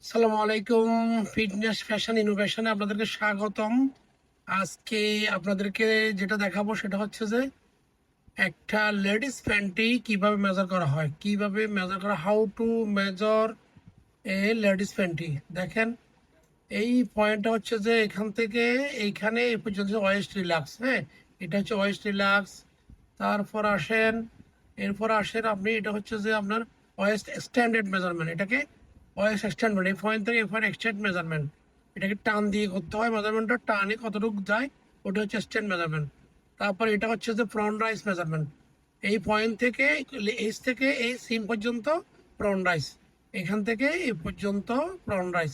আসসালামু আলাইকুম। Fitness fashion ইনোভেশনে আপনাদেরকে স্বাগতম। আজকে আপনাদেরকে যেটা দেখাবো সেটা হচ্ছে যে একটা লেডিস প্যান্টি কিভাবে মেজার করা হয়, কিভাবে মেজার করা, how to measure A ladies panty. দেখেন, এই পয়েন্টটা হচ্ছে যে এখান থেকে এইখানে এই পর্যন্ত ওয়েস্ট রিল্যাক্স। হ্যাঁ, এটা হচ্ছে ওয়েস্ট রিল্যাক্স। তারপর এরপর আসেন আপনি, এটা হচ্ছে যে আপনার ওয়েস্ট স্ট্যান্ডার্ড মেজারমেন্ট। এটাকে ওয়েস্ট স্ট্যান্ডার্ড, এই পয়েন্ট থেকে এই পয়েন্ট এক্সটেন্ড মেজারমেন্ট। এটাকে টান দিয়ে করতে হয়, মেজারমেন্টটা টানে কতটুকু যায় ওটা হচ্ছে স্ট্যান্ড মেজারমেন্ট। তারপর এটা হচ্ছে যে ফ্রন্ট রাইস মেজারমেন্ট। এই পয়েন্ট থেকে এইচ থেকে এই সিম পর্যন্ত ফ্রন্ট রাইস, এখান থেকে এই পর্যন্ত ফ্রন্ট রাইস।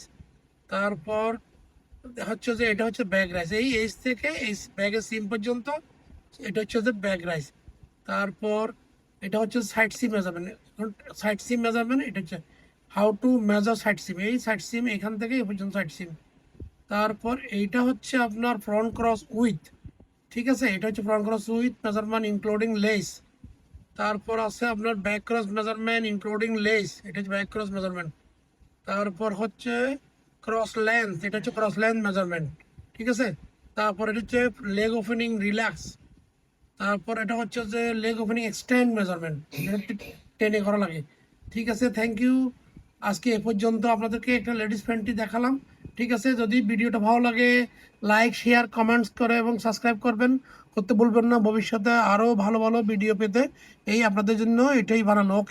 তারপর হচ্ছে যে এটা হচ্ছে ব্যাক রাইস, এই এইচ থেকে এই ব্যাগের সিম পর্যন্ত এটা হচ্ছে যে ব্যাক রাইস। তারপর এটা হচ্ছে সাইড সিম মেজারমেন্ট। সাইড সিম মেজারমেন্ট এটা হচ্ছে হাউ টু মেজার সাইড সিম, এই সাইড সিম এখান থেকে এই পর্যন্ত সাইড সিম। তারপর এইটা হচ্ছে আপনার ফ্রন্ট ক্রস উইথ, ঠিক আছে, এটা হচ্ছে front cross with measurement including less. তারপর আছে আপনার back cross measurement including less, এটা হচ্ছে ব্যাক ক্রস মেজারমেন্ট। তারপর হচ্ছে ক্রস লেন্থ, এটা হচ্ছে ক্রস লেন্থ মেজারমেন্ট, ঠিক আছে। তারপর এটা হচ্ছে লেগ ওপেনিং রিল্যাক্স। তারপর এটা হচ্ছে যে লেগ ওপেনিং এক্সটেন্ড মেজারমেন্ট, এটা টেনে করা লাগে। ঠিক আছে, থ্যাংক ইউ। আজকে এ পর্যন্ত আপনাদেরকে একটা লেডিস প্যান্টি দেখালাম। ঠিক আছে, যদি ভিডিওটা ভালো লাগে লাইক শেয়ার কমেন্টস করে এবং সাবস্ক্রাইব করতে ভুলবেন না। ভবিষ্যতে আরও ভালো ভালো ভিডিও পেতে এই আপনাদের জন্য এটাই বানানো। ওকে।